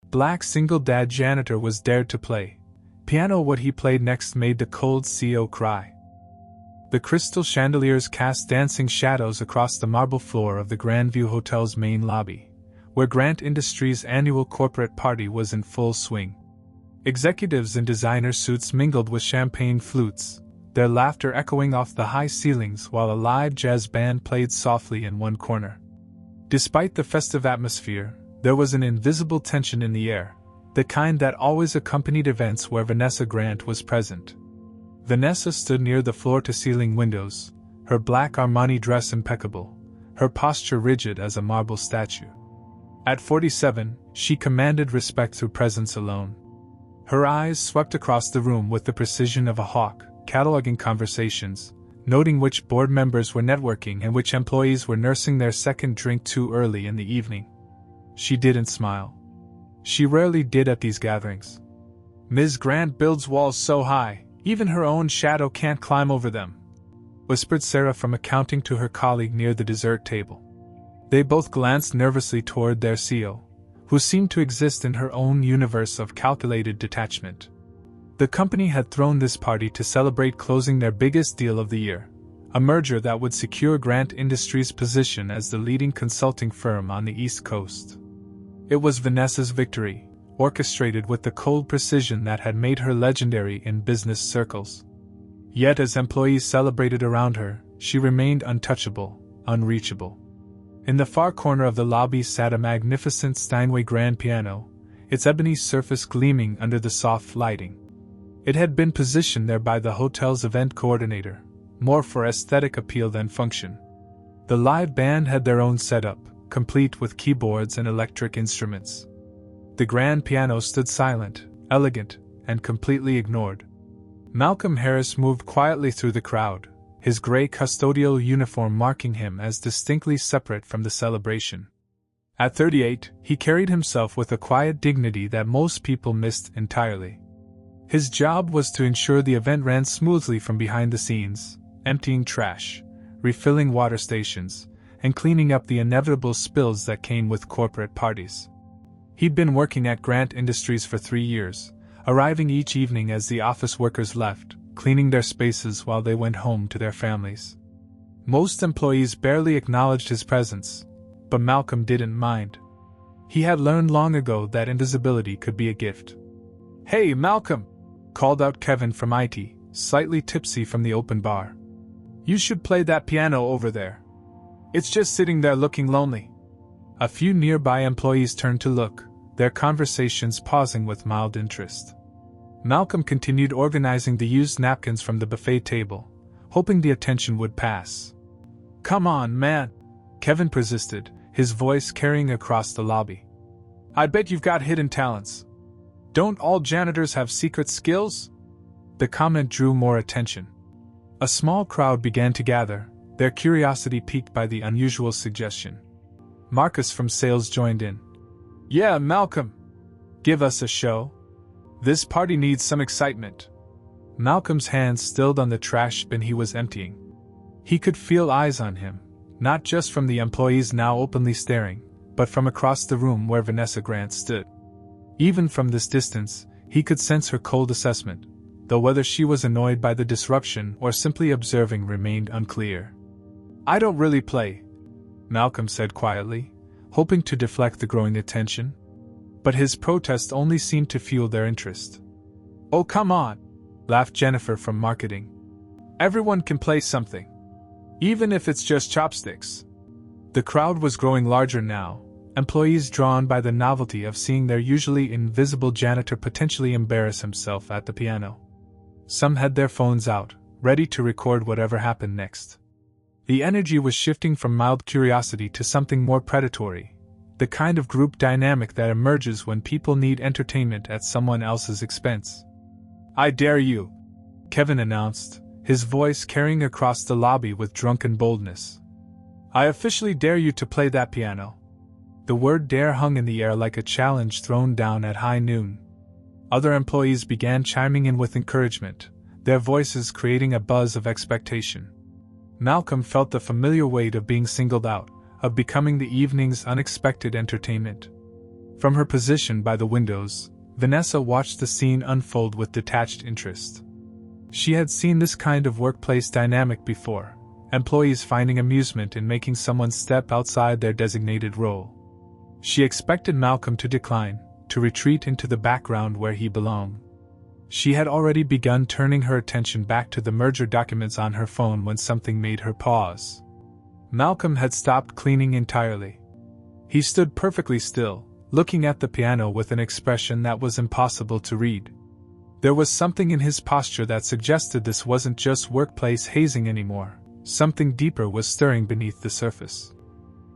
Black single-dad Janitor was dared to play piano. What he played next made the cold CO cry. The crystal chandeliers cast dancing shadows across the marble floor of the Grandview Hotel's main lobby, where Grant Industries' annual corporate party was in full swing. Executives in designer suits mingled with champagne flutes, their laughter echoing off the high ceilings while a live jazz band played softly in one corner. Despite the festive atmosphere, there was an invisible tension in the air, the kind that always accompanied events where Vanessa Grant was present. Vanessa stood near the floor-to-ceiling windows, her black Armani dress impeccable, her posture rigid as a marble statue. At 47, she commanded respect through presence alone. Her eyes swept across the room with the precision of a hawk, cataloging conversations, noting which board members were networking and which employees were nursing their second drink too early in the evening. She didn't smile. She rarely did at these gatherings. "Ms. Grant builds walls so high, even her own shadow can't climb over them," whispered Sarah from accounting to her colleague near the dessert table. They both glanced nervously toward their CEO, who seemed to exist in her own universe of calculated detachment. The company had thrown this party to celebrate closing their biggest deal of the year, a merger that would secure Grant Industries' position as the leading consulting firm on the East Coast. It was Vanessa's victory, orchestrated with the cold precision that had made her legendary in business circles. Yet as employees celebrated around her, she remained untouchable, unreachable. In the far corner of the lobby sat a magnificent Steinway grand piano, its ebony surface gleaming under the soft lighting. It had been positioned there by the hotel's event coordinator, more for aesthetic appeal than function. The live band had their own setup, complete with keyboards and electric instruments. The grand piano stood silent, elegant, and completely ignored. Malcolm Harris moved quietly through the crowd, his gray custodial uniform marking him as distinctly separate from the celebration. At 38, he carried himself with a quiet dignity that most people missed entirely. His job was to ensure the event ran smoothly from behind the scenes, emptying trash, refilling water stations, and cleaning up the inevitable spills that came with corporate parties. He'd been working at Grant Industries for 3 years, arriving each evening as the office workers left, cleaning their spaces while they went home to their families. Most employees barely acknowledged his presence, but Malcolm didn't mind. He had learned long ago that invisibility could be a gift. "Hey, Malcolm!" called out Kevin from IT, slightly tipsy from the open bar. "You should play that piano over there. It's just sitting there looking lonely." A few nearby employees turned to look, their conversations pausing with mild interest. Malcolm continued organizing the used napkins from the buffet table, hoping the attention would pass. "Come on, man," Kevin persisted, his voice carrying across the lobby. "I bet you've got hidden talents. Don't all janitors have secret skills?" The comment drew more attention. A small crowd began to gather, their curiosity piqued by the unusual suggestion. Marcus from sales joined in. "Yeah, Malcolm. Give us a show. This party needs some excitement." Malcolm's hands stilled on the trash bin he was emptying. He could feel eyes on him, not just from the employees now openly staring, but from across the room where Vanessa Grant stood. Even from this distance, he could sense her cold assessment, though whether she was annoyed by the disruption or simply observing remained unclear. "I don't really play," Malcolm said quietly, hoping to deflect the growing attention. But his protest only seemed to fuel their interest. "Oh, come on," laughed Jennifer from marketing. "Everyone can play something. Even if it's just chopsticks." The crowd was growing larger now, employees drawn by the novelty of seeing their usually invisible janitor potentially embarrass himself at the piano. Some had their phones out, ready to record whatever happened next. The energy was shifting from mild curiosity to something more predatory, the kind of group dynamic that emerges when people need entertainment at someone else's expense. "I dare you," Kevin announced, his voice carrying across the lobby with drunken boldness. "I officially dare you to play that piano." The word dare hung in the air like a challenge thrown down at high noon. Other employees began chiming in with encouragement, their voices creating a buzz of expectation. Malcolm felt the familiar weight of being singled out, of becoming the evening's unexpected entertainment. From her position by the windows, Vanessa watched the scene unfold with detached interest. She had seen this kind of workplace dynamic before, employees finding amusement in making someone step outside their designated role. She expected Malcolm to decline, to retreat into the background where he belonged. She had already begun turning her attention back to the merger documents on her phone when something made her pause. Malcolm had stopped cleaning entirely. He stood perfectly still, looking at the piano with an expression that was impossible to read. There was something in his posture that suggested this wasn't just workplace hazing anymore. Something deeper was stirring beneath the surface.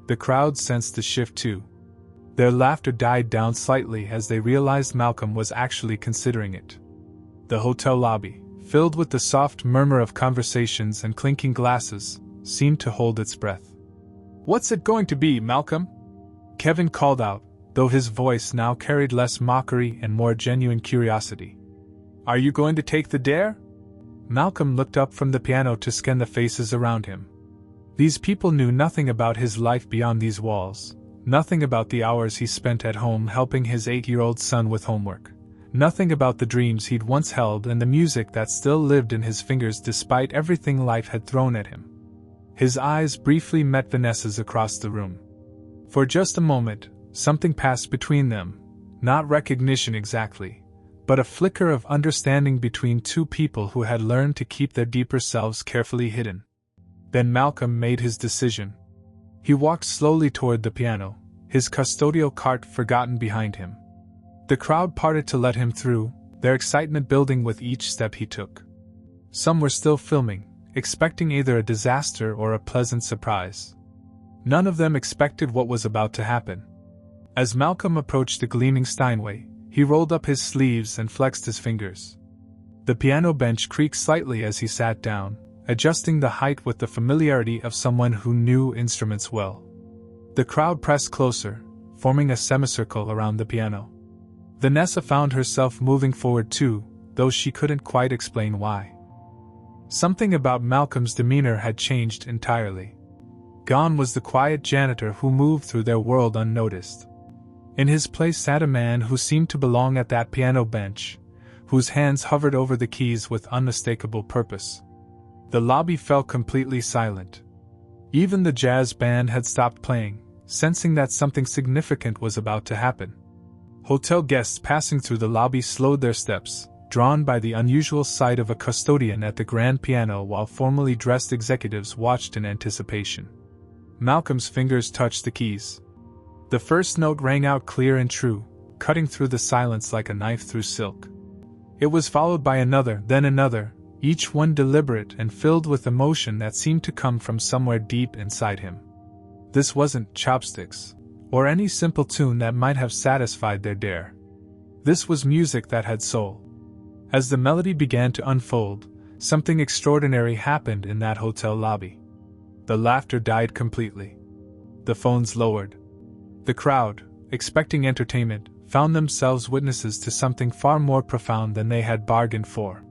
The crowd sensed the shift too. Their laughter died down slightly as they realized Malcolm was actually considering it. The hotel lobby, filled with the soft murmur of conversations and clinking glasses, seemed to hold its breath. "What's it going to be, Malcolm?" Kevin called out, though his voice now carried less mockery and more genuine curiosity. "Are you going to take the dare?" Malcolm looked up from the piano to scan the faces around him. These people knew nothing about his life beyond these walls, nothing about the hours he spent at home helping his 8-year-old son with homework, nothing about the dreams he'd once held and the music that still lived in his fingers despite everything life had thrown at him. His eyes briefly met Vanessa's across the room. For just a moment, something passed between them, not recognition exactly, but a flicker of understanding between two people who had learned to keep their deeper selves carefully hidden. Then Malcolm made his decision. He walked slowly toward the piano, his custodial cart forgotten behind him. The crowd parted to let him through, their excitement building with each step he took. Some were still filming, expecting either a disaster or a pleasant surprise. None of them expected what was about to happen. As Malcolm approached the gleaming Steinway, he rolled up his sleeves and flexed his fingers. The piano bench creaked slightly as he sat down, adjusting the height with the familiarity of someone who knew instruments well. The crowd pressed closer, forming a semicircle around the piano. Vanessa found herself moving forward too, though she couldn't quite explain why. Something about Malcolm's demeanor had changed entirely. Gone was the quiet janitor who moved through their world unnoticed. In his place sat a man who seemed to belong at that piano bench, whose hands hovered over the keys with unmistakable purpose. The lobby fell completely silent. Even the jazz band had stopped playing, sensing that something significant was about to happen. Hotel guests passing through the lobby slowed their steps, drawn by the unusual sight of a custodian at the grand piano while formally dressed executives watched in anticipation. Malcolm's fingers touched the keys. The first note rang out clear and true, cutting through the silence like a knife through silk. It was followed by another, then another, each one deliberate and filled with emotion that seemed to come from somewhere deep inside him. This wasn't chopsticks, or any simple tune that might have satisfied their dare. This was music that had soul. As the melody began to unfold, something extraordinary happened in that hotel lobby. The laughter died completely. The phones lowered. The crowd, expecting entertainment, found themselves witnesses to something far more profound than they had bargained for.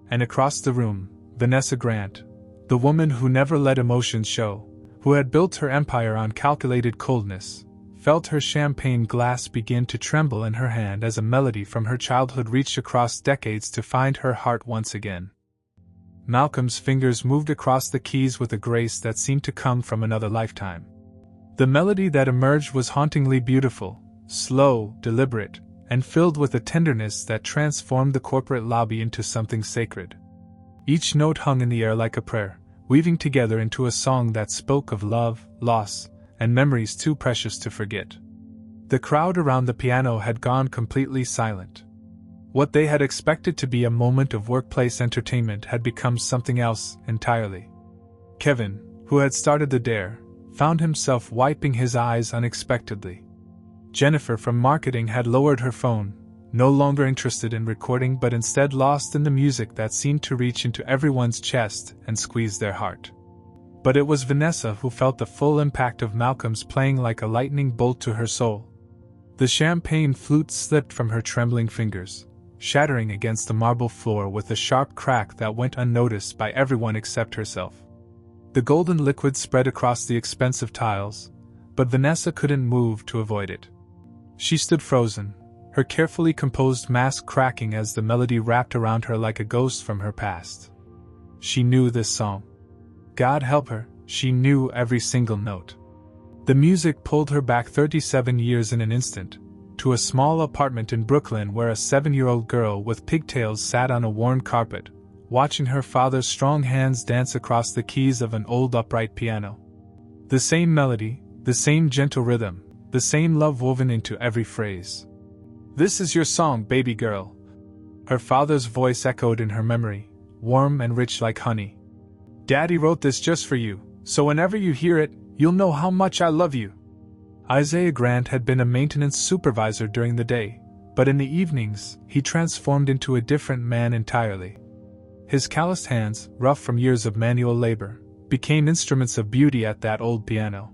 And across the room, Vanessa Grant, the woman who never let emotions show, who had built her empire on calculated coldness, felt her champagne glass begin to tremble in her hand as a melody from her childhood reached across decades to find her heart once again. Malcolm's fingers moved across the keys with a grace that seemed to come from another lifetime. The melody that emerged was hauntingly beautiful, slow, deliberate, and filled with a tenderness that transformed the corporate lobby into something sacred. Each note hung in the air like a prayer, weaving together into a song that spoke of love, loss, and memories too precious to forget. The crowd around the piano had gone completely silent. What they had expected to be a moment of workplace entertainment had become something else entirely. Kevin, who had started the dare, found himself wiping his eyes unexpectedly. Jennifer from marketing had lowered her phone, no longer interested in recording but instead lost in the music that seemed to reach into everyone's chest and squeeze their heart. But it was Vanessa who felt the full impact of Malcolm's playing like a lightning bolt to her soul. The champagne flute slipped from her trembling fingers, shattering against the marble floor with a sharp crack that went unnoticed by everyone except herself. The golden liquid spread across the expensive tiles, but Vanessa couldn't move to avoid it. She stood frozen, her carefully composed mask cracking as the melody wrapped around her like a ghost from her past. She knew this song. God help her, she knew every single note. The music pulled her back 37 years in an instant, to a small apartment in Brooklyn where a 7-year-old girl with pigtails sat on a worn carpet, watching her father's strong hands dance across the keys of an old upright piano. The same melody, the same gentle rhythm, the same love woven into every phrase. "This is your song, baby girl." Her father's voice echoed in her memory, warm and rich like honey. "Daddy wrote this just for you, so whenever you hear it, you'll know how much I love you." Isaiah Grant had been a maintenance supervisor during the day, but in the evenings, he transformed into a different man entirely. His calloused hands, rough from years of manual labor, became instruments of beauty at that old piano.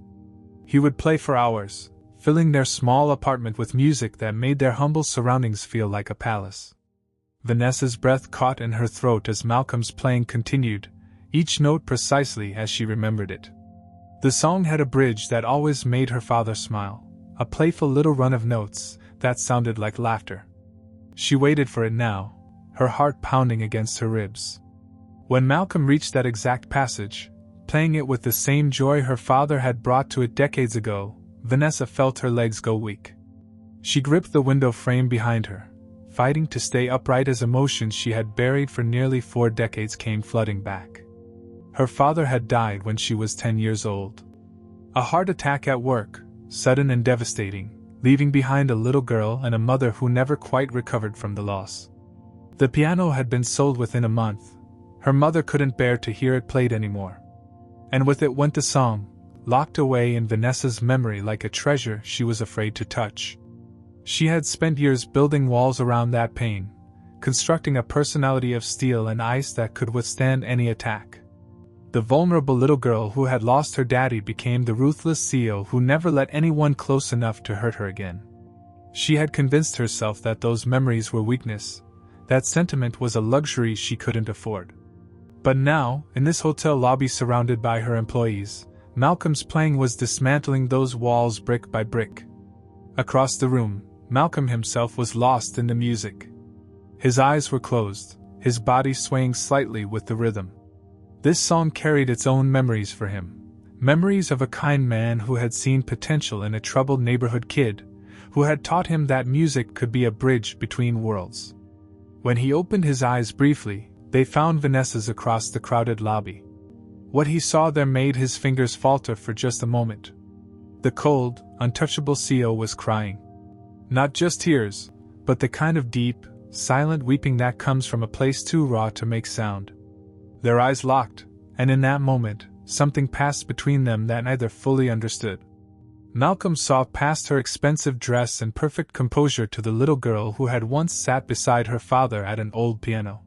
He would play for hours, filling their small apartment with music that made their humble surroundings feel like a palace. Vanessa's breath caught in her throat as Malcolm's playing continued, each note precisely as she remembered it. The song had a bridge that always made her father smile, a playful little run of notes that sounded like laughter. She waited for it now, her heart pounding against her ribs. When Malcolm reached that exact passage, playing it with the same joy her father had brought to it decades ago, Vanessa felt her legs go weak. She gripped the window frame behind her, fighting to stay upright as emotions she had buried for nearly 4 decades came flooding back. Her father had died when she was 10 years old. A heart attack at work, sudden and devastating, leaving behind a little girl and a mother who never quite recovered from the loss. The piano had been sold within a month. Her mother couldn't bear to hear it played anymore. And with it went the song, locked away in Vanessa's memory like a treasure she was afraid to touch. She had spent years building walls around that pain, constructing a personality of steel and ice that could withstand any attack. The vulnerable little girl who had lost her daddy became the ruthless CEO who never let anyone close enough to hurt her again. She had convinced herself that those memories were weakness, that sentiment was a luxury she couldn't afford. But now, in this hotel lobby surrounded by her employees, Malcolm's playing was dismantling those walls brick by brick. Across the room, Malcolm himself was lost in the music. His eyes were closed, his body swaying slightly with the rhythm. This song carried its own memories for him, memories of a kind man who had seen potential in a troubled neighborhood kid, who had taught him that music could be a bridge between worlds. When he opened his eyes briefly, they found Vanessa's across the crowded lobby. What he saw there made his fingers falter for just a moment. The cold, untouchable CEO was crying. Not just tears, but the kind of deep, silent weeping that comes from a place too raw to make sound. Their eyes locked, and in that moment, something passed between them that neither fully understood. Malcolm saw past her expensive dress and perfect composure to the little girl who had once sat beside her father at an old piano.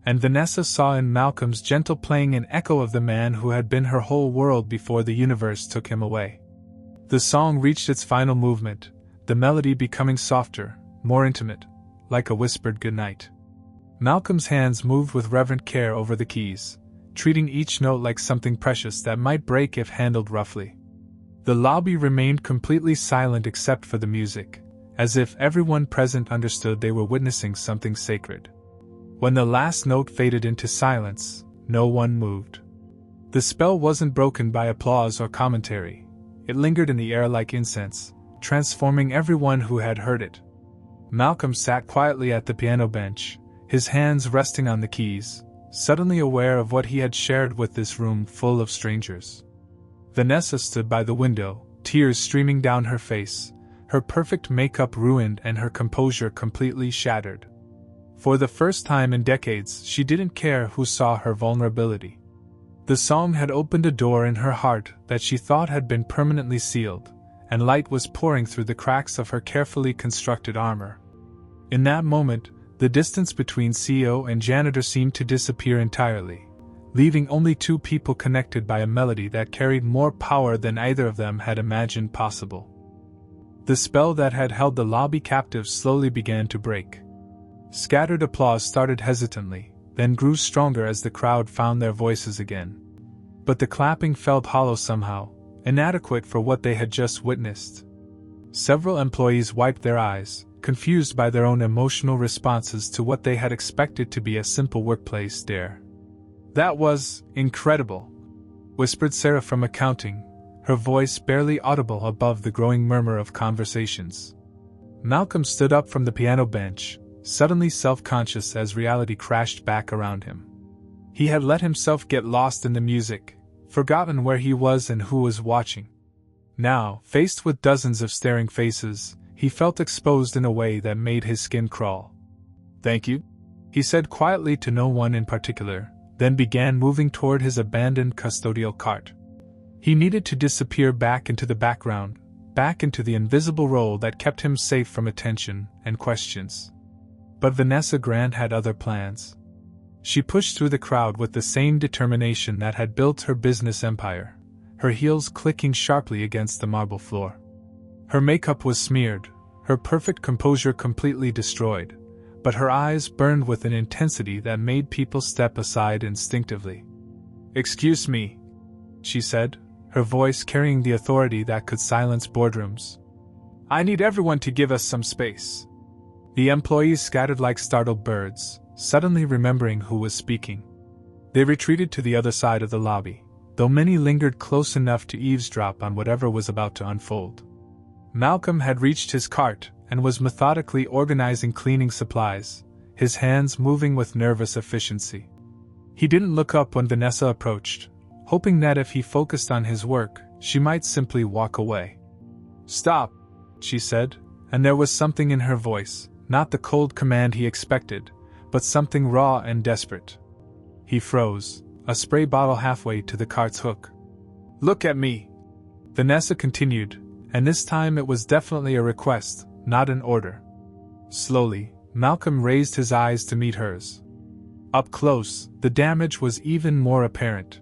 And Vanessa saw in Malcolm's gentle playing an echo of the man who had been her whole world before the universe took him away. The song reached its final movement, the melody becoming softer, more intimate, like a whispered goodnight. Malcolm's hands moved with reverent care over the keys, treating each note like something precious that might break if handled roughly. The lobby remained completely silent except for the music, as if everyone present understood they were witnessing something sacred. When the last note faded into silence, no one moved. The spell wasn't broken by applause or commentary. It lingered in the air like incense, transforming everyone who had heard it. Malcolm sat quietly at the piano bench, his hands resting on the keys, suddenly aware of what he had shared with this room full of strangers. Vanessa stood by the window, tears streaming down her face, her perfect makeup ruined and her composure completely shattered. For the first time in decades, she didn't care who saw her vulnerability. The song had opened a door in her heart that she thought had been permanently sealed, and light was pouring through the cracks of her carefully constructed armor. In that moment, the distance between CEO and Janitor seemed to disappear entirely, leaving only two people connected by a melody that carried more power than either of them had imagined possible. The spell that had held the lobby captive slowly began to break. Scattered applause started hesitantly, then grew stronger as the crowd found their voices again. But the clapping felt hollow somehow, inadequate for what they had just witnessed. Several employees wiped their eyes, confused by their own emotional responses to what they had expected to be a simple workplace dare. "That was incredible," whispered Sarah from accounting, her voice barely audible above the growing murmur of conversations. Malcolm stood up from the piano bench, suddenly self-conscious as reality crashed back around him. He had let himself get lost in the music, forgotten where he was and who was watching. Now, faced with dozens of staring faces, he felt exposed in a way that made his skin crawl. "Thank you," he said quietly to no one in particular, then began moving toward his abandoned custodial cart. He needed to disappear back into the background, back into the invisible role that kept him safe from attention and questions. But Vanessa Grant had other plans. She pushed through the crowd with the same determination that had built her business empire, her heels clicking sharply against the marble floor. Her makeup was smeared, her perfect composure completely destroyed, but her eyes burned with an intensity that made people step aside instinctively. "Excuse me," she said, her voice carrying the authority that could silence boardrooms. "I need everyone to give us some space." The employees scattered like startled birds, suddenly remembering who was speaking. They retreated to the other side of the lobby, though many lingered close enough to eavesdrop on whatever was about to unfold. Malcolm had reached his cart and was methodically organizing cleaning supplies, his hands moving with nervous efficiency. He didn't look up when Vanessa approached, hoping that if he focused on his work, she might simply walk away. "Stop," she said, and there was something in her voice, not the cold command he expected, but something raw and desperate. He froze, a spray bottle halfway to the cart's hook. "Look at me," Vanessa continued, and this time it was definitely a request, not an order. Slowly, Malcolm raised his eyes to meet hers. Up close, the damage was even more apparent.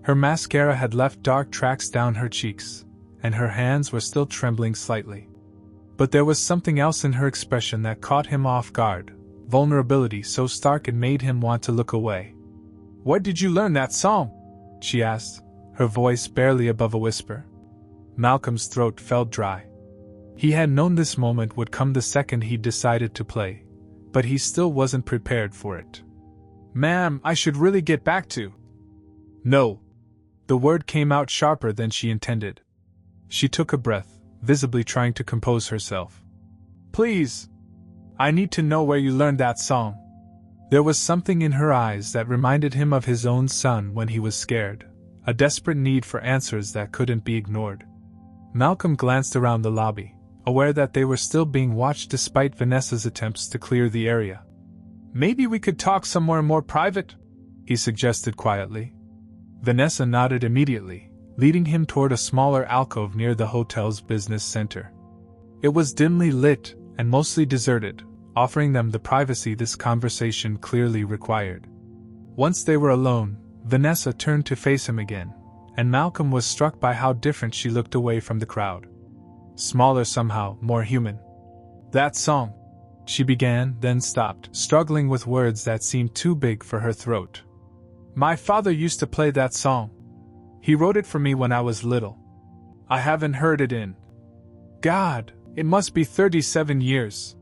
Her mascara had left dark tracks down her cheeks, and her hands were still trembling slightly. But there was something else in her expression that caught him off guard, vulnerability so stark it made him want to look away. "Where did you learn that song?" she asked, her voice barely above a whisper. Malcolm's throat felt dry. He had known this moment would come the second he decided to play, but he still wasn't prepared for it. "Ma'am, I should really get back to." "No." The word came out sharper than she intended. She took a breath, visibly trying to compose herself. "Please. I need to know where you learned that song." There was something in her eyes that reminded him of his own son when he was scared, a desperate need for answers that couldn't be ignored. Malcolm glanced around the lobby, aware that they were still being watched despite Vanessa's attempts to clear the area. "Maybe we could talk somewhere more private?" he suggested quietly. Vanessa nodded immediately, leading him toward a smaller alcove near the hotel's business center. It was dimly lit and mostly deserted, offering them the privacy this conversation clearly required. Once they were alone, Vanessa turned to face him again, and Malcolm was struck by how different she looked away from the crowd. Smaller somehow, more human. "That song," she began, then stopped, struggling with words that seemed too big for her throat. "My father used to play that song. He wrote it for me when I was little. I haven't heard it in... God, it must be 37 years.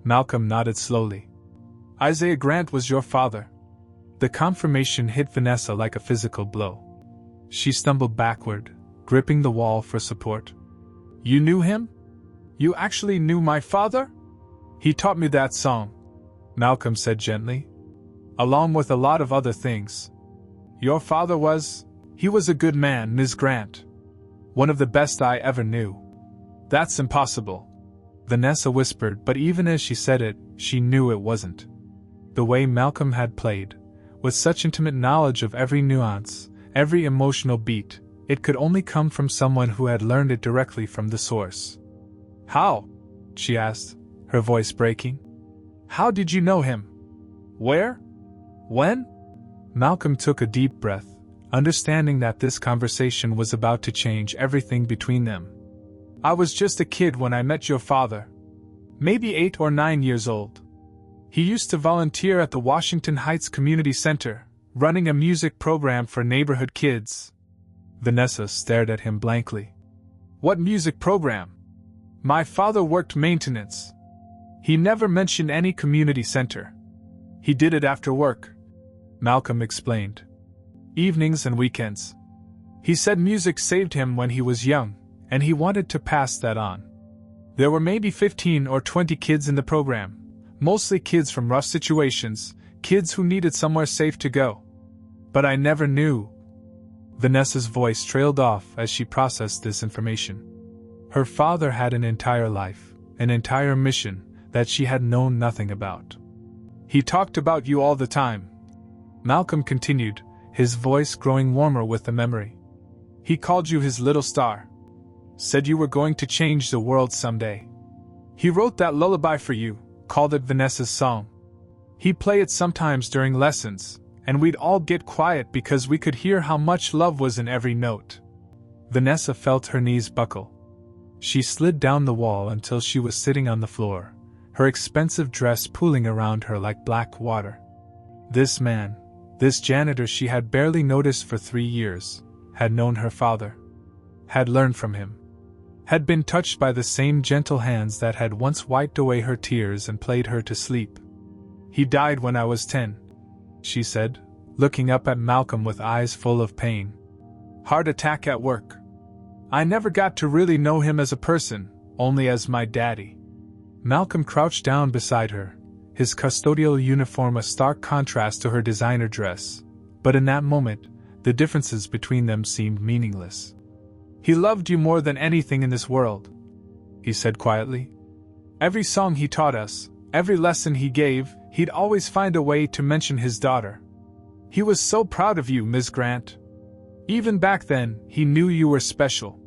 Malcolm nodded slowly. "Isaiah Grant was your father." The confirmation hit Vanessa like a physical blow. She stumbled backward, gripping the wall for support. "You knew him? You actually knew my father?" "He taught me that song," Malcolm said gently. "Along with a lot of other things. Your father was... he was a good man, Ms. Grant. One of the best I ever knew." "That's impossible," Vanessa whispered, but even as she said it, she knew it wasn't. The way Malcolm had played, with such intimate knowledge of every nuance, every emotional beat, it could only come from someone who had learned it directly from the source. "How?" she asked, her voice breaking. "How did you know him? Where? When?" Malcolm took a deep breath, understanding that this conversation was about to change everything between them. "I was just a kid when I met your father. Maybe 8 or 9 years old. He used to volunteer at the Washington Heights Community Center, running a music program for neighborhood kids." Vanessa stared at him blankly. "What music program?" My father worked maintenance. He never mentioned any community center. He did it after work, Malcolm explained. Evenings and weekends. He said music saved him when he was young, and he wanted to pass that on. There were maybe 15 or 20 kids in the program, mostly kids from rough situations, kids who needed somewhere safe to go. But I never knew. Vanessa's voice trailed off as she processed this information. Her father had an entire life, an entire mission, that she had known nothing about. He talked about you all the time. Malcolm continued, his voice growing warmer with the memory. He called you his little star. Said you were going to change the world someday. He wrote that lullaby for you, called it Vanessa's song. He'd play it sometimes during lessons, and we'd all get quiet because we could hear how much love was in every note. Vanessa felt her knees buckle. She slid down the wall until she was sitting on the floor, her expensive dress pooling around her like black water. This man, this janitor she had barely noticed for 3 years, had known her father, had learned from him, had been touched by the same gentle hands that had once wiped away her tears and played her to sleep. He died when I was 10, she said, looking up at Malcolm with eyes full of pain. Heart attack at work. I never got to really know him as a person, only as my daddy. Malcolm crouched down beside her, his custodial uniform a stark contrast to her designer dress, but in that moment, the differences between them seemed meaningless. He loved you more than anything in this world, he said quietly. Every song he taught us, every lesson he gave, he'd always find a way to mention his daughter. He was so proud of you, Ms. Grant. Even back then, he knew you were special.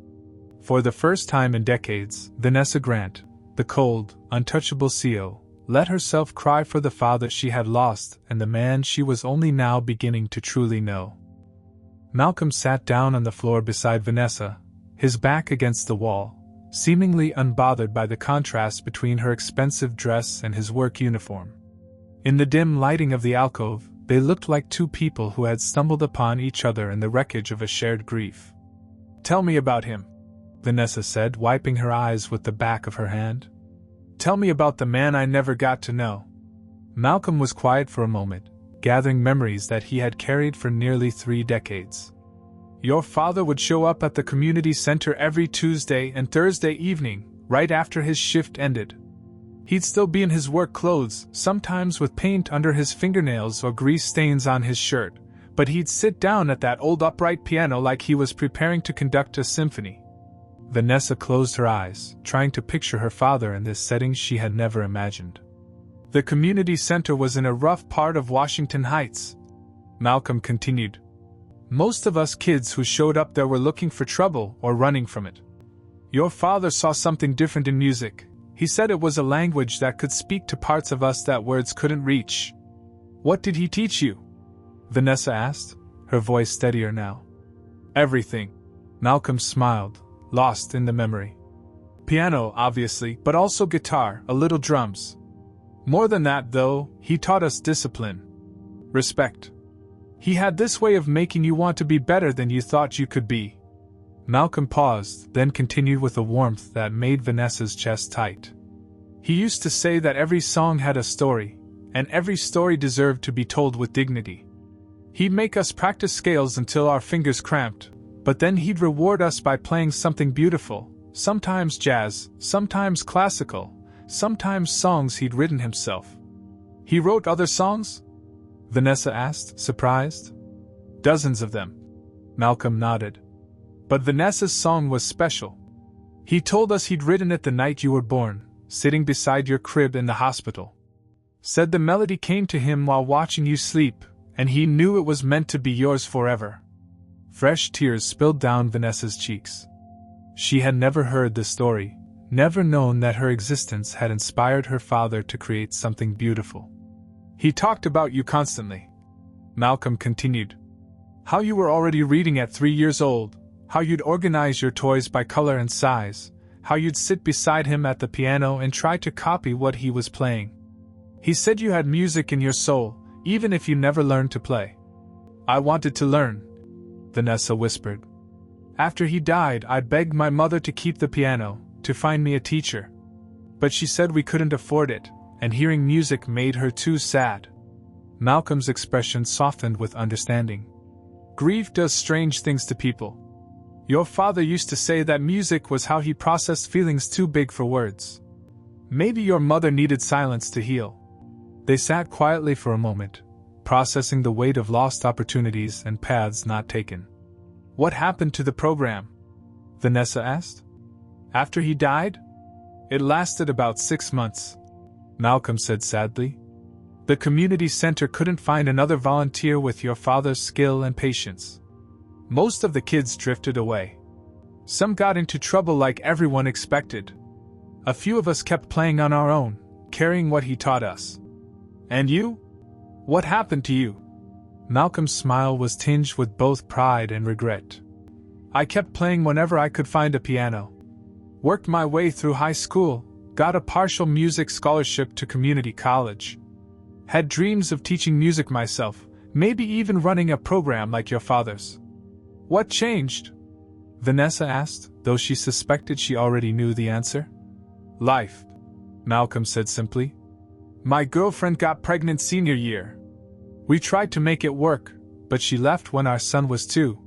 For the first time in decades, Vanessa Grant, the cold, untouchable CO, let herself cry for the father she had lost and the man she was only now beginning to truly know. Malcolm sat down on the floor beside Vanessa, his back against the wall, seemingly unbothered by the contrast between her expensive dress and his work uniform. In the dim lighting of the alcove, they looked like two people who had stumbled upon each other in the wreckage of a shared grief. Tell me about him, Vanessa said, wiping her eyes with the back of her hand. Tell me about the man I never got to know. Malcolm was quiet for a moment, gathering memories that he had carried for nearly 3 decades. Your father would show up at the community center every Tuesday and Thursday evening, right after his shift ended. He'd still be in his work clothes, sometimes with paint under his fingernails or grease stains on his shirt, but he'd sit down at that old upright piano like he was preparing to conduct a symphony. Vanessa closed her eyes, trying to picture her father in this setting she had never imagined. The community center was in a rough part of Washington Heights, Malcolm continued. Most of us kids who showed up there were looking for trouble or running from it. Your father saw something different in music. He said it was a language that could speak to parts of us that words couldn't reach. What did he teach you? Vanessa asked, her voice steadier now. Everything. Malcolm smiled, lost in the memory. Piano, obviously, but also guitar, a little drums. More than that, though, he taught us discipline. Respect. He had this way of making you want to be better than you thought you could be. Malcolm paused, then continued with a warmth that made Vanessa's chest tight. He used to say that every song had a story, and every story deserved to be told with dignity. He'd make us practice scales until our fingers cramped, but then he'd reward us by playing something beautiful, sometimes jazz, sometimes classical, sometimes songs he'd written himself. He wrote other songs? Vanessa asked, surprised. Dozens of them. Malcolm nodded. But Vanessa's song was special. He told us he'd written it the night you were born, sitting beside your crib in the hospital. Said the melody came to him while watching you sleep, and he knew it was meant to be yours forever. Fresh tears spilled down Vanessa's cheeks. She had never heard the story, never known that her existence had inspired her father to create something beautiful. He talked about you constantly. Malcolm continued. How you were already reading at 3 years old, how you'd organize your toys by color and size, how you'd sit beside him at the piano and try to copy what he was playing. He said you had music in your soul, even if you never learned to play. I wanted to learn, Vanessa whispered. After he died, I begged my mother to keep the piano, to find me a teacher. But she said we couldn't afford it, and hearing music made her too sad. Malcolm's expression softened with understanding. Grief does strange things to people. Your father used to say that music was how he processed feelings too big for words. Maybe your mother needed silence to heal. They sat quietly for a moment, processing the weight of lost opportunities and paths not taken. What happened to the program? Vanessa asked. After he died? It lasted about 6 months, Malcolm said sadly. The community center couldn't find another volunteer with your father's skill and patience. Most of the kids drifted away. Some got into trouble like everyone expected. A few of us kept playing on our own, carrying what he taught us. And you? What happened to you? Malcolm's smile was tinged with both pride and regret. I kept playing whenever I could find a piano. Worked my way through high school, got a partial music scholarship to community college. Had dreams of teaching music myself, maybe even running a program like your father's. What changed? Vanessa asked, though she suspected she already knew the answer. Life, Malcolm said simply. My girlfriend got pregnant senior year. We tried to make it work, but she left when our son was 2.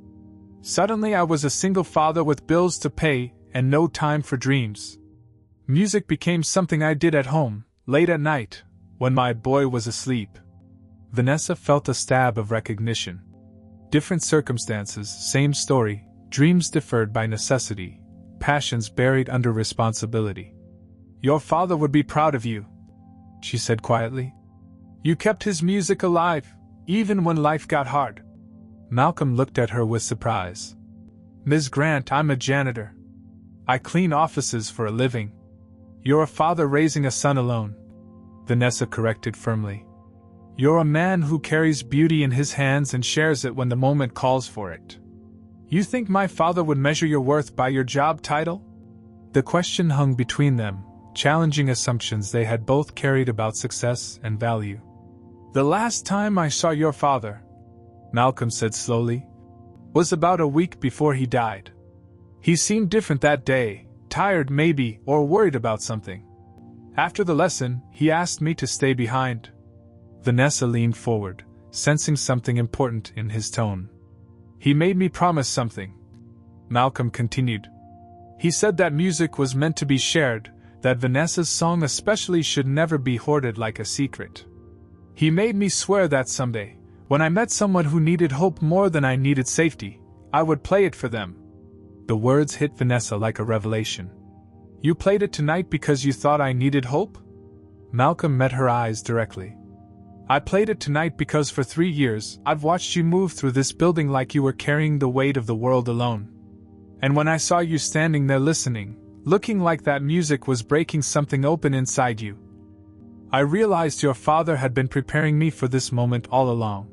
Suddenly I was a single father with bills to pay and no time for dreams. Music became something I did at home, late at night, when my boy was asleep. Vanessa felt a stab of recognition. Different circumstances, same story, dreams deferred by necessity, passions buried under responsibility. Your father would be proud of you, she said quietly. You kept his music alive, even when life got hard. Malcolm looked at her with surprise. Ms. Grant, I'm a janitor. I clean offices for a living. You're a father raising a son alone, Vanessa corrected firmly. You're a man who carries beauty in his hands and shares it when the moment calls for it. You think my father would measure your worth by your job title? The question hung between them, challenging assumptions they had both carried about success and value. The last time I saw your father, Malcolm said slowly, was about a week before he died. He seemed different that day, tired maybe, or worried about something. After the lesson, he asked me to stay behind. Vanessa leaned forward, sensing something important in his tone. He made me promise something, Malcolm continued. He said that music was meant to be shared, that Vanessa's song especially should never be hoarded like a secret. He made me swear that someday, when I met someone who needed hope more than I needed safety, I would play it for them. The words hit Vanessa like a revelation. You played it tonight because you thought I needed hope? Malcolm met her eyes directly. I played it tonight because for 3 years, I've watched you move through this building like you were carrying the weight of the world alone. And when I saw you standing there listening, looking like that music was breaking something open inside you, I realized your father had been preparing me for this moment all along.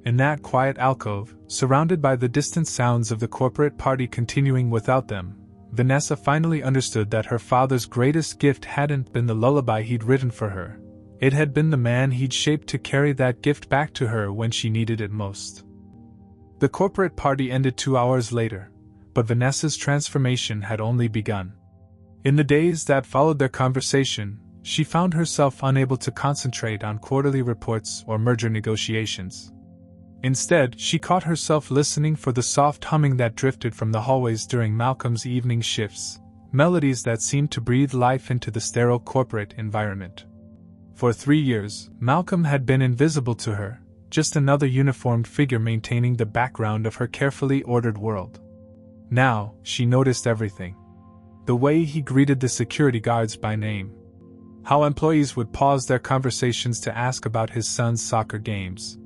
In that quiet alcove, surrounded by the distant sounds of the corporate party continuing without them, Vanessa finally understood that her father's greatest gift hadn't been the lullaby he'd written for her. It had been the man he'd shaped to carry that gift back to her when she needed it most. The corporate party ended 2 hours later, but Vanessa's transformation had only begun. In the days that followed their conversation, she found herself unable to concentrate on quarterly reports or merger negotiations. Instead, she caught herself listening for the soft humming that drifted from the hallways during Malcolm's evening shifts, melodies that seemed to breathe life into the sterile corporate environment. For 3 years, Malcolm had been invisible to her, just another uniformed figure maintaining the background of her carefully ordered world. Now, she noticed everything. The way he greeted the security guards by name. How employees would pause their conversations to ask about his son's soccer games.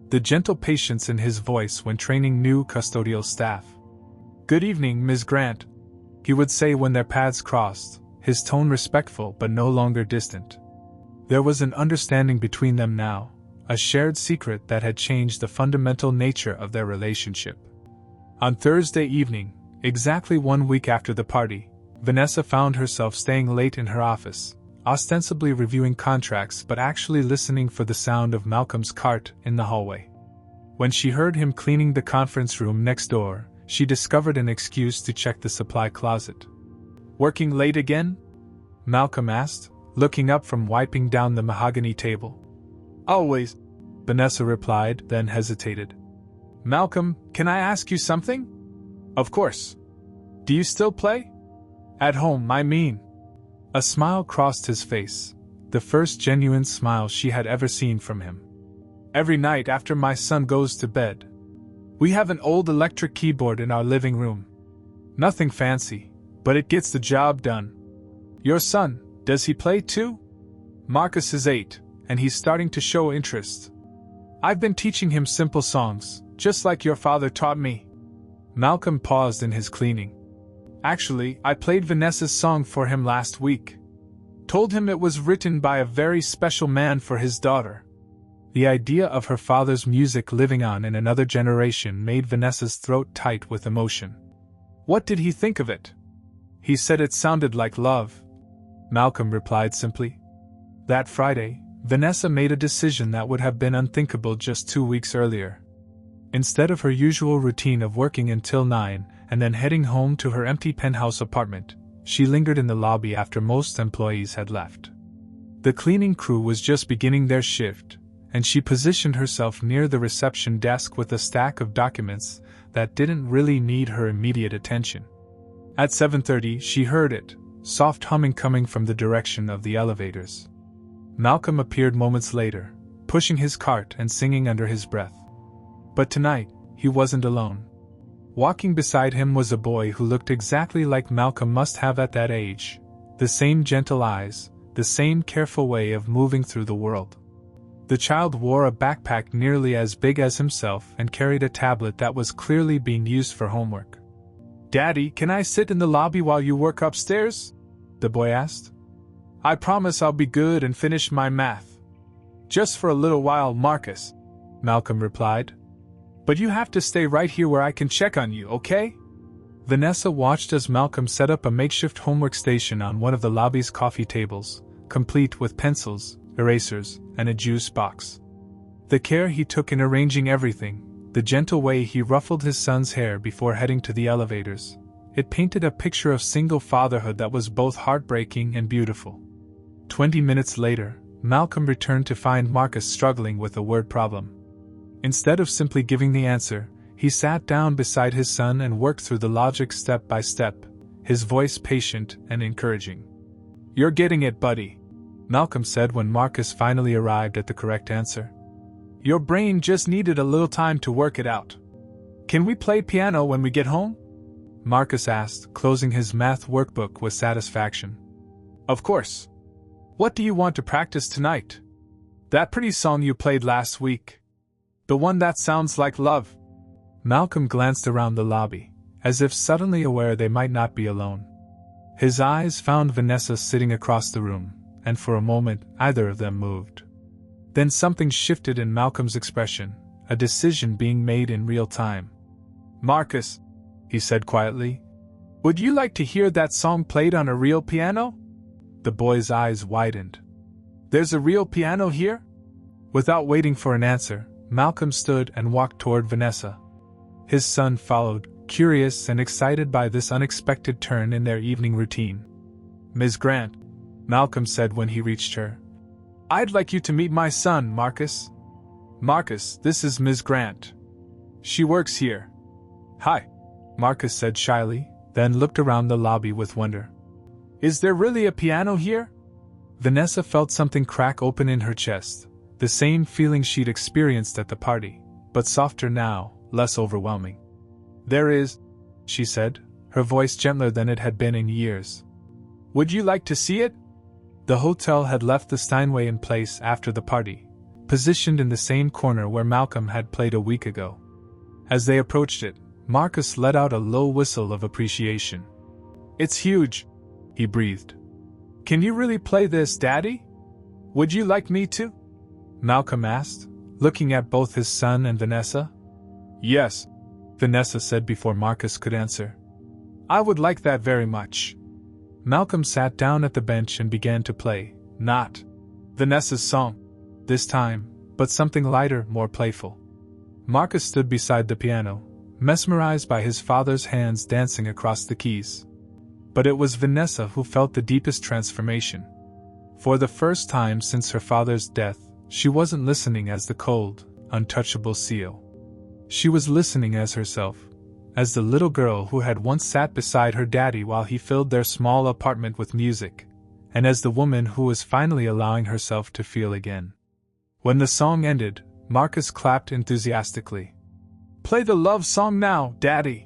The gentle patience in his voice when training new custodial staff. Good evening, Ms. Grant, he would say when their paths crossed, his tone respectful but no longer distant. There was an understanding between them now, a shared secret that had changed the fundamental nature of their relationship. On Thursday evening, exactly 1 week after the party, Vanessa found herself staying late in her office, ostensibly reviewing contracts but actually listening for the sound of Malcolm's cart in the hallway. When she heard him cleaning the conference room next door, she discovered an excuse to check the supply closet. Working late again? Malcolm asked, looking up from wiping down the mahogany table. Always, Vanessa replied, then hesitated. Malcolm, can I ask you something? Of course. Do you still play? At home, I mean. A smile crossed his face, the first genuine smile she had ever seen from him. Every night after my son goes to bed. We have an old electric keyboard in our living room. Nothing fancy, but it gets the job done. Your son, does he play too? Marcus is 8, and he's starting to show interest. I've been teaching him simple songs, just like your father taught me. Malcolm paused in his cleaning. Actually, I played Vanessa's song for him last week. Told him it was written by a very special man for his daughter. The idea of her father's music living on in another generation made Vanessa's throat tight with emotion. What did he think of it? He said it sounded like love. Malcolm replied simply. That Friday, Vanessa made a decision that would have been unthinkable just 2 weeks earlier. Instead of her usual routine of working until 9 and then heading home to her empty penthouse apartment, she lingered in the lobby after most employees had left. The cleaning crew was just beginning their shift, and she positioned herself near the reception desk with a stack of documents that didn't really need her immediate attention. At 7:30, she heard it, soft humming coming from the direction of the elevators. Malcolm appeared moments later, pushing his cart and singing under his breath. But tonight, he wasn't alone. Walking beside him was a boy who looked exactly like Malcolm must have at that age, the same gentle eyes, the same careful way of moving through the world. The child wore a backpack nearly as big as himself and carried a tablet that was clearly being used for homework. Daddy, can I sit in the lobby while you work upstairs? The boy asked. I promise I'll be good and finish my math. Just for a little while, Marcus, Malcolm replied. But you have to stay right here where I can check on you, okay? Vanessa watched as Malcolm set up a makeshift homework station on one of the lobby's coffee tables, complete with pencils, erasers, and a juice box. The care he took in arranging everything, the gentle way he ruffled his son's hair before heading to the elevators, it painted a picture of single fatherhood that was both heartbreaking and beautiful. 20 minutes later, Malcolm returned to find Marcus struggling with a word problem. Instead of simply giving the answer, he sat down beside his son and worked through the logic step by step, his voice patient and encouraging. You're getting it, buddy, Malcolm said when Marcus finally arrived at the correct answer. Your brain just needed a little time to work it out. Can we play piano when we get home? Marcus asked, closing his math workbook with satisfaction. Of course. What do you want to practice tonight? That pretty song you played last week. The one that sounds like love. Malcolm glanced around the lobby, as if suddenly aware they might not be alone. His eyes found Vanessa sitting across the room, and for a moment either of them moved. Then something shifted in Malcolm's expression, a decision being made in real time. Marcus, he said quietly, would you like to hear that song played on a real piano? The boy's eyes widened. There's a real piano here? Without waiting for an answer, Malcolm stood and walked toward Vanessa. His son followed, curious and excited by this unexpected turn in their evening routine. Ms. Grant, Malcolm said when he reached her. I'd like you to meet my son, Marcus. Marcus, this is Ms. Grant. She works here. Hi, Marcus said shyly, then looked around the lobby with wonder. Is there really a piano here? Vanessa felt something crack open in her chest, the same feeling she'd experienced at the party, but softer now, less overwhelming. There is, she said, her voice gentler than it had been in years. Would you like to see it? The hotel had left the Steinway in place after the party, positioned in the same corner where Malcolm had played a week ago. As they approached it, Marcus let out a low whistle of appreciation. It's huge, he breathed. Can you really play this, Daddy? Would you like me to? Malcolm asked, looking at both his son and Vanessa. Yes, Vanessa said before Marcus could answer. I would like that very much. Malcolm sat down at the bench and began to play, not Vanessa's song, this time, but something lighter, more playful. Marcus stood beside the piano, mesmerized by his father's hands dancing across the keys. But it was Vanessa who felt the deepest transformation. For the first time since her father's death, she wasn't listening as the cold, untouchable seal. She was listening as herself, as the little girl who had once sat beside her daddy while he filled their small apartment with music, and as the woman who was finally allowing herself to feel again. When the song ended, Marcus clapped enthusiastically. "Play the love song now, Daddy!"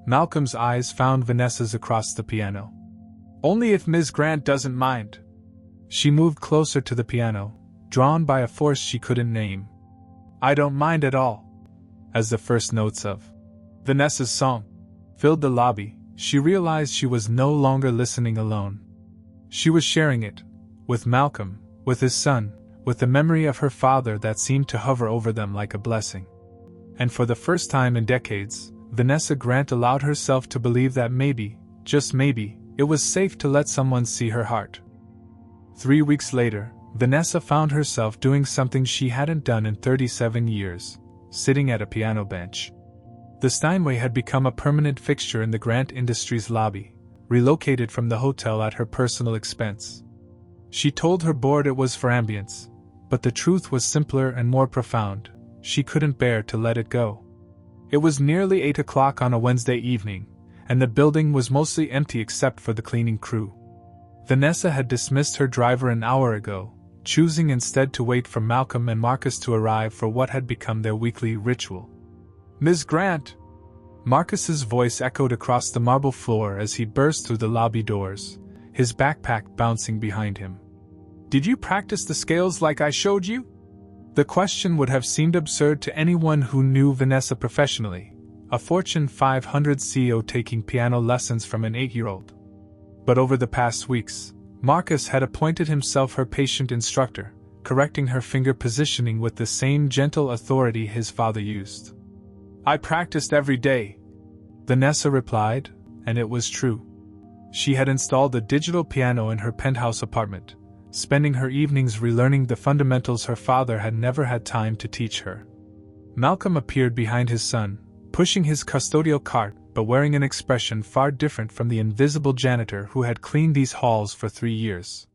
Malcolm's eyes found Vanessa's across the piano. "Only if Ms. Grant doesn't mind." She moved closer to the piano, drawn by a force she couldn't name. "I don't mind at all." As the first notes of Vanessa's song filled the lobby, she realized she was no longer listening alone. She was sharing it, with Malcolm, with his son, with the memory of her father that seemed to hover over them like a blessing. And for the first time in decades, Vanessa Grant allowed herself to believe that maybe, just maybe, it was safe to let someone see her heart. 3 weeks later, Vanessa found herself doing something she hadn't done in 37 years, sitting at a piano bench. The Steinway had become a permanent fixture in the Grant Industries lobby, relocated from the hotel at her personal expense. She told her board it was for ambience, but the truth was simpler and more profound. She couldn't bear to let it go. It was nearly 8 o'clock on a Wednesday evening, and the building was mostly empty except for the cleaning crew. Vanessa had dismissed her driver an hour ago, choosing instead to wait for Malcolm and Marcus to arrive for what had become their weekly ritual. "Ms. Grant!" Marcus's voice echoed across the marble floor as he burst through the lobby doors, his backpack bouncing behind him. "Did you practice the scales like I showed you?" The question would have seemed absurd to anyone who knew Vanessa professionally, a Fortune 500 CEO taking piano lessons from an 8-year-old. But over the past weeks, Marcus had appointed himself her patient instructor, correcting her finger positioning with the same gentle authority his father used. "I practiced every day," Vanessa replied, and it was true. She had installed a digital piano in her penthouse apartment, spending her evenings relearning the fundamentals her father had never had time to teach her. Malcolm appeared behind his son, pushing his custodial cart but wearing an expression far different from the invisible janitor who had cleaned these halls for 3 years.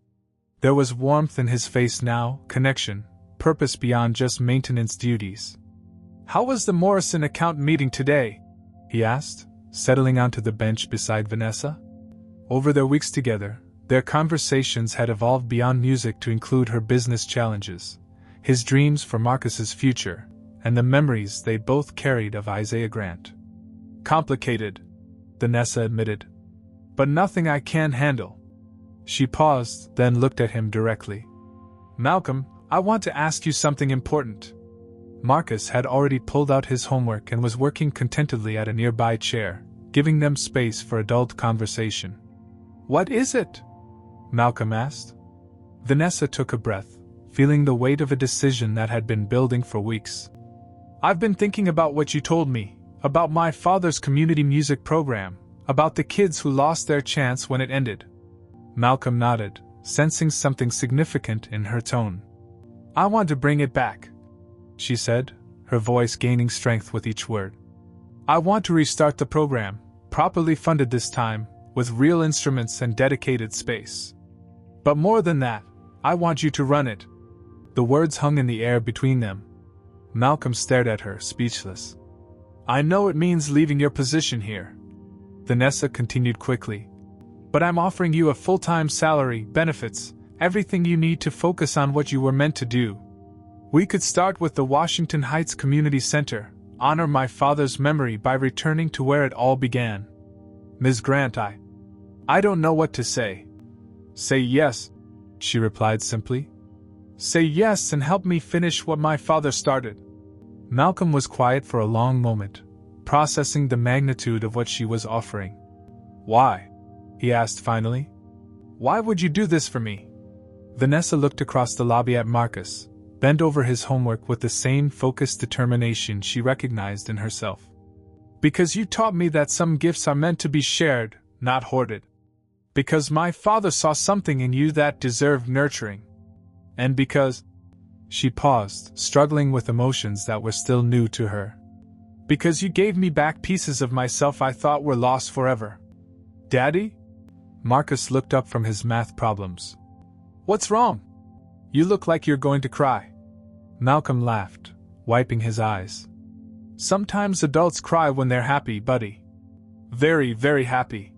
There was warmth in his face now, connection, purpose beyond just maintenance duties. "How was the Morrison account meeting today?" he asked, settling onto the bench beside Vanessa. Over their weeks together, their conversations had evolved beyond music to include her business challenges, his dreams for Marcus's future, and the memories they both carried of Isaiah Grant. "Complicated," Vanessa admitted. "But nothing I can't handle." She paused, then looked at him directly. "Malcolm, I want to ask you something important." Marcus had already pulled out his homework and was working contentedly at a nearby chair, giving them space for adult conversation. "What is it?" Malcolm asked. Vanessa took a breath, feeling the weight of a decision that had been building for weeks. "I've been thinking about what you told me, about my father's community music program, about the kids who lost their chance when it ended." Malcolm nodded, sensing something significant in her tone. "I want to bring it back," she said, her voice gaining strength with each word. "I want to restart the program, properly funded this time, with real instruments and dedicated space. But more than that, I want you to run it." The words hung in the air between them. Malcolm stared at her, speechless. "I know it means leaving your position here," Vanessa continued quickly. "But I'm offering you a full-time salary, benefits, everything you need to focus on what you were meant to do. We could start with the Washington Heights Community Center, honor my father's memory by returning to where it all began. Ms. Grant, I don't know what to say." "Say yes," she replied simply. "Say yes and help me finish what my father started." Malcolm was quiet for a long moment, processing the magnitude of what she was offering. "Why?" he asked finally. "Why would you do this for me?" Vanessa looked across the lobby at Marcus, bent over his homework with the same focused determination she recognized in herself. "Because you taught me that some gifts are meant to be shared, not hoarded. Because my father saw something in you that deserved nurturing. And because..." She paused, struggling with emotions that were still new to her. "Because you gave me back pieces of myself I thought were lost forever." "Daddy?" Marcus looked up from his math problems. What's wrong? You look like you're going to cry. Malcolm laughed, wiping his eyes. Sometimes adults cry when they're happy, buddy. Very, very happy.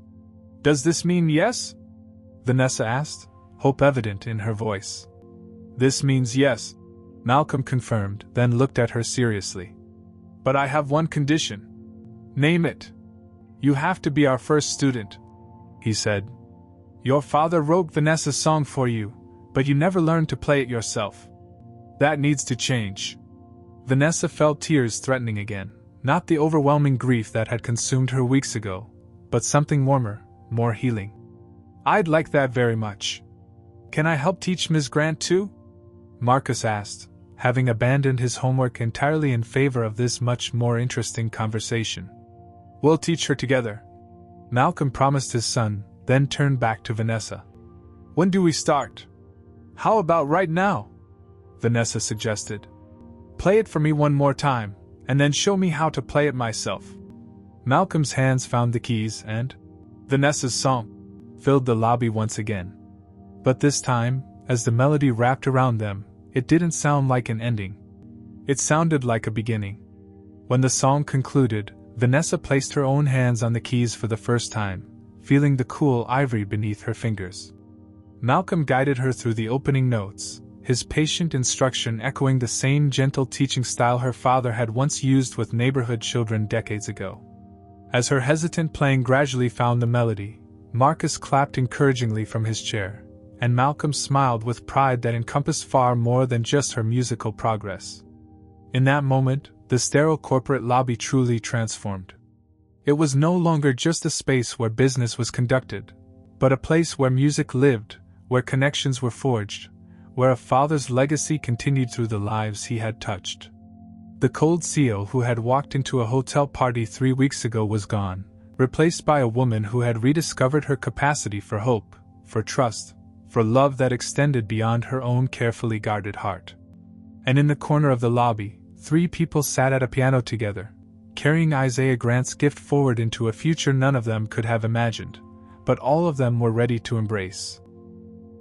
Does this mean yes? Vanessa asked, hope evident in her voice. This means yes, Malcolm confirmed, then looked at her seriously. But I have one condition. Name it. You have to be our first student, he said. Your father wrote Vanessa's song for you, but you never learned to play it yourself. That needs to change. Vanessa felt tears threatening again, not the overwhelming grief that had consumed her weeks ago, but something warmer, more healing. I'd like that very much. Can I help teach Ms. Grant too? Marcus asked, having abandoned his homework entirely in favor of this much more interesting conversation. We'll teach her together, Malcolm promised his son, then turned back to Vanessa. When do we start? How about right now? Vanessa suggested. Play it for me one more time, and then show me how to play it myself. Malcolm's hands found the keys and Vanessa's song filled the lobby once again. But this time, as the melody wrapped around them, it didn't sound like an ending. It sounded like a beginning. When the song concluded, Vanessa placed her own hands on the keys for the first time, feeling the cool ivory beneath her fingers. Malcolm guided her through the opening notes, his patient instruction echoing the same gentle teaching style her father had once used with neighborhood children decades ago. As her hesitant playing gradually found the melody, Marcus clapped encouragingly from his chair, and Malcolm smiled with pride that encompassed far more than just her musical progress. In that moment, the sterile corporate lobby truly transformed. It was no longer just a space where business was conducted, but a place where music lived, where connections were forged, where a father's legacy continued through the lives he had touched. The cold CEO who had walked into a hotel party 3 weeks ago was gone, replaced by a woman who had rediscovered her capacity for hope, for trust, for love that extended beyond her own carefully guarded heart. And in the corner of the lobby, 3 people sat at a piano together, carrying Isaiah Grant's gift forward into a future none of them could have imagined, but all of them were ready to embrace.